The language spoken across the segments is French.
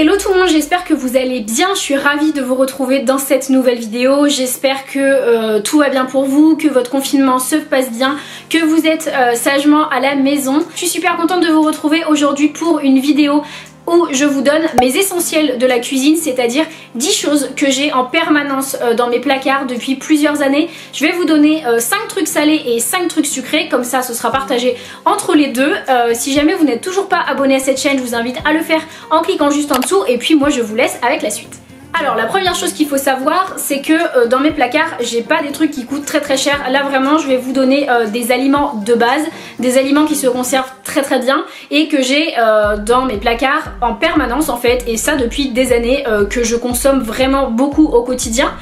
Hello tout le monde, j'espère que vous allez bien, je suis ravie de vous retrouver dans cette nouvelle vidéo. J'espère que tout va bien pour vous, que votre confinement se passe bien, que vous êtes sagement à la maison. Je suis super contente de vous retrouver aujourd'hui pour une vidéo où je vous donne mes essentiels de la cuisine, c'est-à-dire 10 choses que j'ai en permanence dans mes placards depuis plusieurs années. Je vais vous donner 5 trucs salés et 5 trucs sucrés, comme ça ce sera partagé entre les deux. Si jamais vous n'êtes toujours pas abonné à cette chaîne, je vous invite à le faire en cliquant juste en dessous et puis moi je vous laisse avec la suite. Alors la première chose qu'il faut savoir, c'est que dans mes placards j'ai pas des trucs qui coûtent très cher. Là vraiment je vais vous donner des aliments de base, des aliments qui se conservent très bien et que j'ai dans mes placards en permanence en fait, et ça depuis des années, que je consomme vraiment beaucoup au quotidien.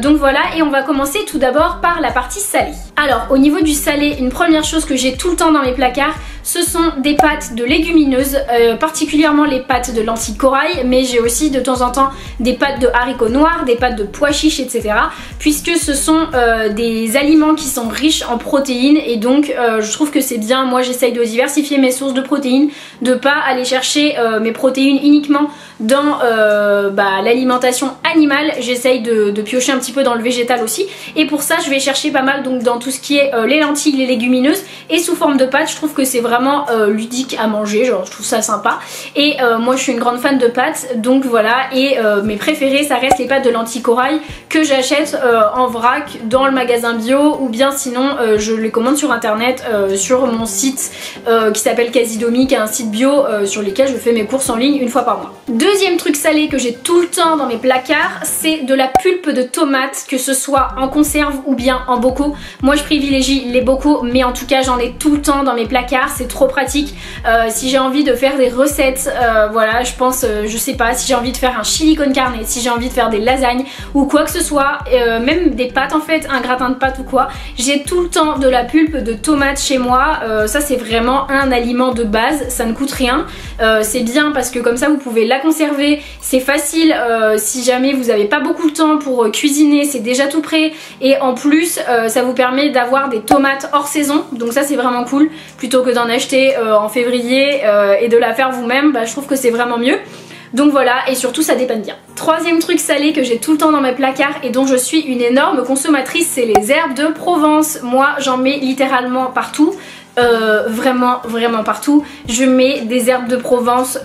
Donc voilà, et on va commencer tout d'abord par la partie salée. Alors au niveau du salé, une première chose que j'ai tout le temps dans mes placards, ce sont des pâtes de légumineuses, particulièrement les pâtes de lentilles corail, mais j'ai aussi de temps en temps des pâtes de haricots noirs, des pâtes de pois chiches, etc. Puisque ce sont des aliments qui sont riches en protéines et donc je trouve que c'est bien. Moi j'essaye de diversifier mes sources de protéines, de pas aller chercher mes protéines uniquement dans l'alimentation animale. J'essaye de piocher un petit peu dans le végétal aussi, et pour ça je vais chercher pas mal donc dans tout ce qui est les lentilles, les légumineuses, et sous forme de pâtes. Je trouve que c'est vraiment ludique à manger, genre je trouve ça sympa, et moi je suis une grande fan de pâtes, donc voilà. Et mes préférés ça reste les pâtes de lentilles corail que j'achète en vrac dans le magasin bio, ou bien sinon je les commande sur internet sur mon site qui s'appelle Casidomi, qui est un site bio sur lequel je fais mes courses en ligne une fois par mois. Deuxième truc salé que j'ai tout le temps dans mes placards, c'est de la pulpe de tomate, que ce soit en conserve ou bien en bocaux. Moi je privilégie les bocaux, mais en tout cas j'en ai tout le temps dans mes placards, c'est trop pratique. Si j'ai envie de faire des recettes, voilà, je pense, je sais pas, si j'ai envie de faire un chili con carne, si j'ai envie de faire des lasagnes ou quoi que ce soit, même des pâtes en fait, un gratin de pâtes ou quoi, j'ai tout le temps de la pulpe de tomate chez moi. Ça c'est vraiment un aliment de base, ça ne coûte rien, c'est bien parce que comme ça vous pouvez la conserver, c'est facile. Si jamais vous n'avez pas beaucoup de temps pour cuisiner, c'est déjà tout prêt, et en plus ça vous permet d'avoir des tomates hors saison, donc ça c'est vraiment cool, plutôt que d'en acheter en février et de la faire vous-même. Je trouve que c'est vraiment mieux. Donc voilà, et surtout ça dépanne bien. Troisième truc salé que j'ai tout le temps dans mes placards et dont je suis une énorme consommatrice, c'est les herbes de Provence. Moi j'en mets littéralement partout. Vraiment partout. Je mets des herbes de Provence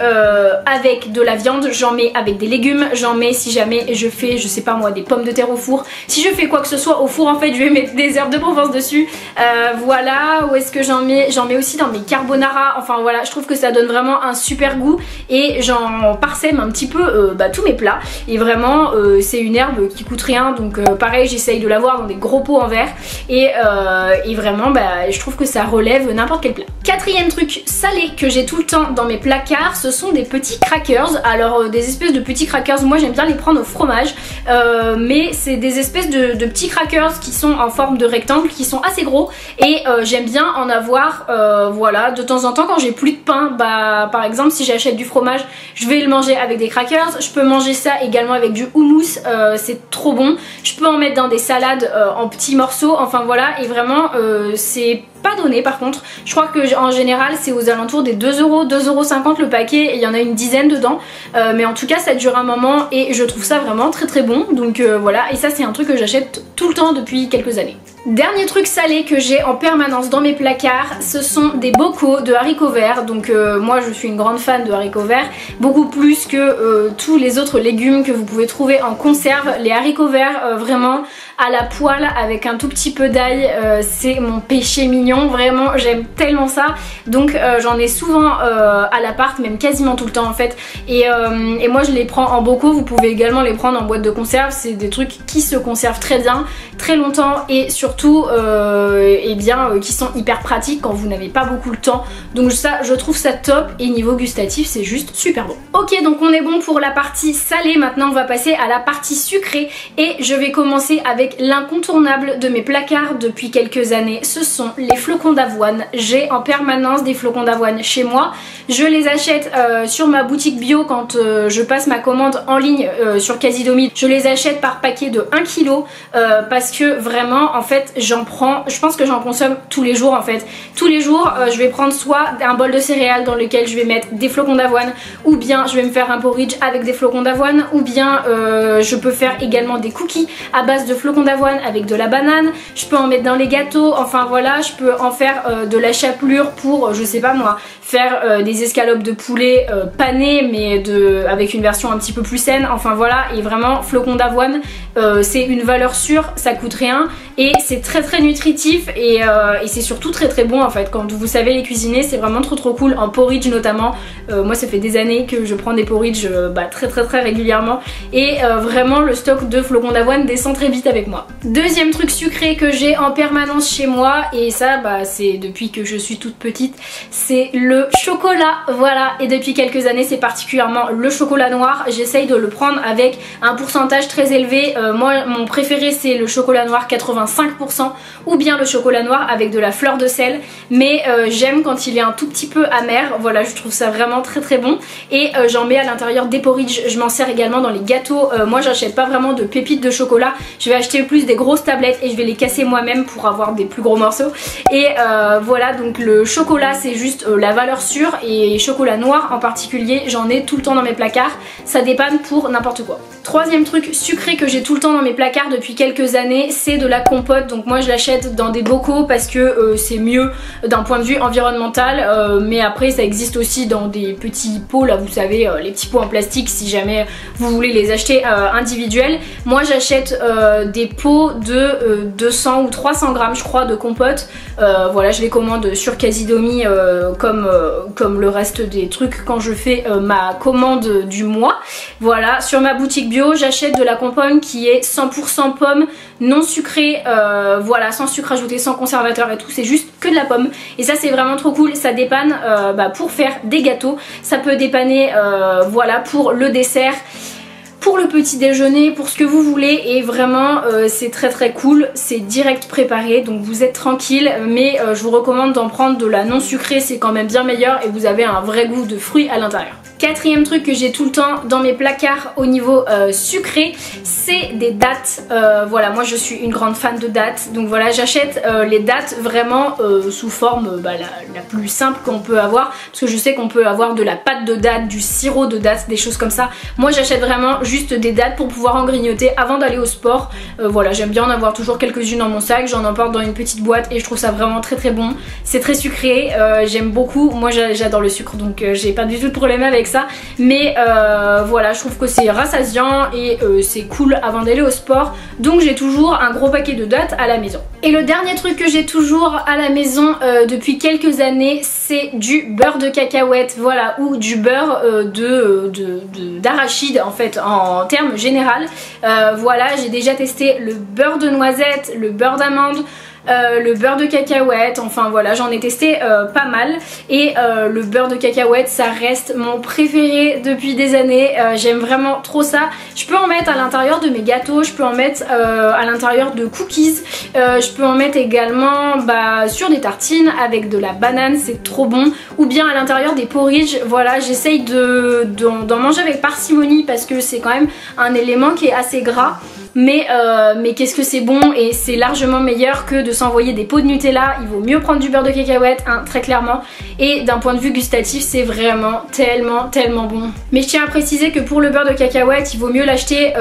avec de la viande, j'en mets avec des légumes, j'en mets si jamais je fais, je sais pas moi, des pommes de terre au four. Si je fais quoi que ce soit au four en fait, je vais mettre des herbes de Provence dessus. Voilà, où est-ce que j'en mets? J'en mets aussi dans mes carbonara. Enfin voilà, je trouve que ça donne vraiment un super goût et j'en parsème un petit peu tous mes plats. Et vraiment c'est une herbe qui coûte rien, donc pareil j'essaye de l'avoir dans des gros pots en verre, et vraiment je trouve que ça relève n'importe quel plat. Quatrième truc salé que j'ai tout le temps dans mes placards, ce sont des petits crackers. Alors des espèces de petits crackers, moi j'aime bien les prendre au fromage, mais c'est des espèces de petits crackers qui sont en forme de rectangle, qui sont assez gros, et j'aime bien en avoir voilà, de temps en temps quand j'ai plus de pain. Par exemple si j'achète du fromage, je vais le manger avec des crackers. Je peux manger ça également avec du houmous, c'est trop bon. Je peux en mettre dans des salades en petits morceaux, enfin voilà, et vraiment c'est pas donné par contre. Je crois que en général c'est aux alentours des 2 €, 2,50 € le paquet, et il y en a une dizaine dedans, mais en tout cas ça dure un moment et je trouve ça vraiment très bon, donc voilà. Et ça c'est un truc que j'achète tout le temps depuis quelques années. Dernier truc salé que j'ai en permanence dans mes placards, ce sont des bocaux de haricots verts. Donc moi je suis une grande fan de haricots verts, beaucoup plus que tous les autres légumes que vous pouvez trouver en conserve. Les haricots verts vraiment à la poêle avec un tout petit peu d'ail, c'est mon péché mignon, vraiment j'aime tellement ça. Donc j'en ai souvent à l'appart, même quasiment tout le temps en fait, et moi je les prends en bocaux. Vous pouvez également les prendre en boîte de conserve, c'est des trucs qui se conservent très bien, très longtemps, et surtout qui sont hyper pratiques quand vous n'avez pas beaucoup de temps. Donc ça je trouve ça top, et niveau gustatif c'est juste super bon. Ok, donc on est bon pour la partie salée. Maintenant on va passer à la partie sucrée, et je vais commencer avec l'incontournable de mes placards depuis quelques années, ce sont les flocons d'avoine. J'ai en permanence des flocons d'avoine chez moi. Je les achète sur ma boutique bio quand je passe ma commande en ligne sur Casidomid. Je les achète par paquet de 1 kg parce que vraiment en fait j'en prends, je pense que j'en consomme tous les jours en fait. Tous les jours je vais prendre soit un bol de céréales dans lequel je vais mettre des flocons d'avoine, ou bien je vais me faire un porridge avec des flocons d'avoine, ou bien je peux faire également des cookies à base de flocons d'avoine avec de la banane. Je peux en mettre dans les gâteaux, enfin voilà, je peux en faire de la chapelure pour, je sais pas moi, faire des escalopes de poulet panées mais avec une version un petit peu plus saine, enfin voilà. Et vraiment flocons d'avoine c'est une valeur sûre, ça coûte rien et c'est très nutritif et c'est surtout très bon en fait. Quand vous savez les cuisiner, c'est vraiment trop cool, en porridge notamment. Moi ça fait des années que je prends des porridge très régulièrement et vraiment le stock de flocons d'avoine descend très vite avec moi. Deuxième truc sucré que j'ai en permanence chez moi, et ça c'est depuis que je suis toute petite, c'est le chocolat, voilà. Et depuis quelques années c'est particulièrement le chocolat noir. J'essaye de le prendre avec un pourcentage très élevé. Moi mon préféré c'est le chocolat noir 85% ou bien le chocolat noir avec de la fleur de sel, mais j'aime quand il est un tout petit peu amer, voilà, je trouve ça vraiment très bon. Et j'en mets à l'intérieur des porridge, je m'en sers également dans les gâteaux. Moi j'achète pas vraiment de pépites de chocolat, je vais acheter plus des grosses tablettes et je vais les casser moi-même pour avoir des plus gros morceaux. Et voilà, donc le chocolat c'est juste la valeur sûre, et chocolat noir en particulier j'en ai tout le temps dans mes placards, ça dépanne pour n'importe quoi. Troisième truc sucré que j'ai tout le temps dans mes placards depuis quelques années, c'est de la compote. Donc moi je l'achète dans des bocaux parce que c'est mieux d'un point de vue environnemental, mais après ça existe aussi dans des petits pots là, vous savez, les petits pots en plastique si jamais vous voulez les acheter individuels. Moi j'achète des pots de 200 ou 300 grammes je crois de compote. Voilà, je les commande sur Casidomi comme le reste des trucs quand je fais ma commande du mois. Voilà, sur ma boutique bio j'achète de la compote qui est 100% pomme, non sucrée, voilà, sans sucre ajouté, sans conservateur et tout, c'est juste que de la pomme. Et ça c'est vraiment trop cool, ça dépanne pour faire des gâteaux, ça peut dépanner voilà, pour le dessert, pour le petit déjeuner, pour ce que vous voulez. Et vraiment c'est très cool, c'est direct préparé donc vous êtes tranquille. Mais je vous recommande d'en prendre de la non sucrée, c'est quand même bien meilleur et vous avez un vrai goût de fruits à l'intérieur. Quatrième truc que j'ai tout le temps dans mes placards au niveau sucré, c'est des dattes. Voilà, moi je suis une grande fan de dattes, donc voilà, j'achète les dattes vraiment sous forme la plus simple qu'on peut avoir, parce que je sais qu'on peut avoir de la pâte de dattes, du sirop de dattes, des choses comme ça. Moi j'achète vraiment juste des dattes pour pouvoir en grignoter avant d'aller au sport. Voilà, j'aime bien en avoir toujours quelques-unes dans mon sac, j'en emporte dans une petite boîte et je trouve ça vraiment très bon. C'est très sucré, j'aime beaucoup, moi j'adore le sucre donc j'ai pas du tout de problème avec ça. Mais voilà, je trouve que c'est rassasiant et c'est cool avant d'aller au sport. Donc j'ai toujours un gros paquet de dattes à la maison. Et le dernier truc que j'ai toujours à la maison depuis quelques années, c'est du beurre de cacahuète, voilà, ou du beurre d'arachide en fait, en termes général. Voilà, j'ai déjà testé le beurre de noisette, le beurre d'amande, le beurre de cacahuète, enfin voilà, j'en ai testé pas mal. Et le beurre de cacahuète ça reste mon préféré depuis des années, j'aime vraiment trop ça. Je peux en mettre à l'intérieur de mes gâteaux, je peux en mettre à l'intérieur de cookies, je peux en mettre également sur des tartines avec de la banane, c'est trop bon. Ou bien à l'intérieur des porridge, voilà, j'essaye d'en manger avec parcimonie parce que c'est quand même un élément qui est assez gras. Mais qu'est-ce que c'est bon, et c'est largement meilleur que de s'envoyer des pots de Nutella. Il vaut mieux prendre du beurre de cacahuète, hein, très clairement. Et d'un point de vue gustatif c'est vraiment tellement bon. Mais je tiens à préciser que pour le beurre de cacahuète il vaut mieux l'acheter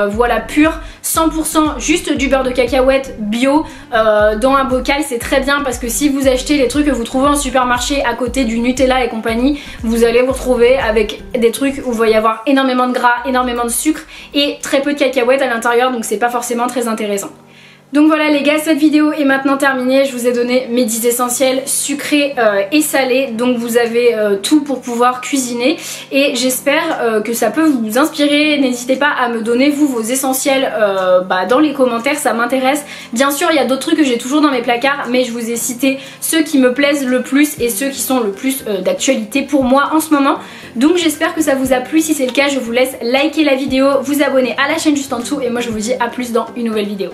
voilà, pur, 100% juste du beurre de cacahuète bio dans un bocal, c'est très bien, parce que si vous achetez les trucs que vous trouvez en supermarché à côté du Nutella et compagnie, vous allez vous retrouver avec des trucs où il va y avoir énormément de gras, énormément de sucre et très peu de cacahuètes à l'intérieur, donc c'est pas forcément très intéressant. Donc voilà les gars, cette vidéo est maintenant terminée. Je vous ai donné mes 10 essentiels sucrés et salés, donc vous avez tout pour pouvoir cuisiner et j'espère que ça peut vous inspirer. N'hésitez pas à me donner vous vos essentiels dans les commentaires, ça m'intéresse. Bien sûr il y a d'autres trucs que j'ai toujours dans mes placards, mais je vous ai cité ceux qui me plaisent le plus et ceux qui sont le plus d'actualité pour moi en ce moment. Donc j'espère que ça vous a plu. Si c'est le cas, je vous laisse liker la vidéo, vous abonner à la chaîne juste en dessous et moi je vous dis à plus dans une nouvelle vidéo.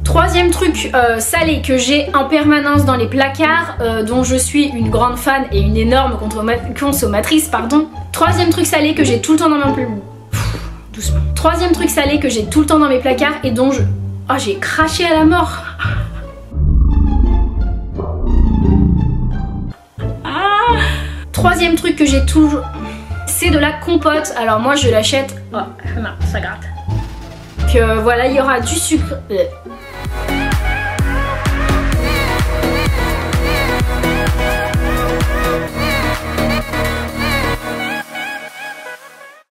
Troisième truc salé que j'ai en permanence dans les placards, dont je suis une grande fan et une énorme consommatrice, pardon. Troisième truc salé que j'ai tout le temps dans doucement. Troisième truc salé que j'ai tout le temps dans mes placards et dont je... Oh, j'ai craché à la mort. Troisième truc que j'ai toujours... C'est de la compote. Alors moi je l'achète... Oh non, ça gratte. Que voilà, il y aura du sucre...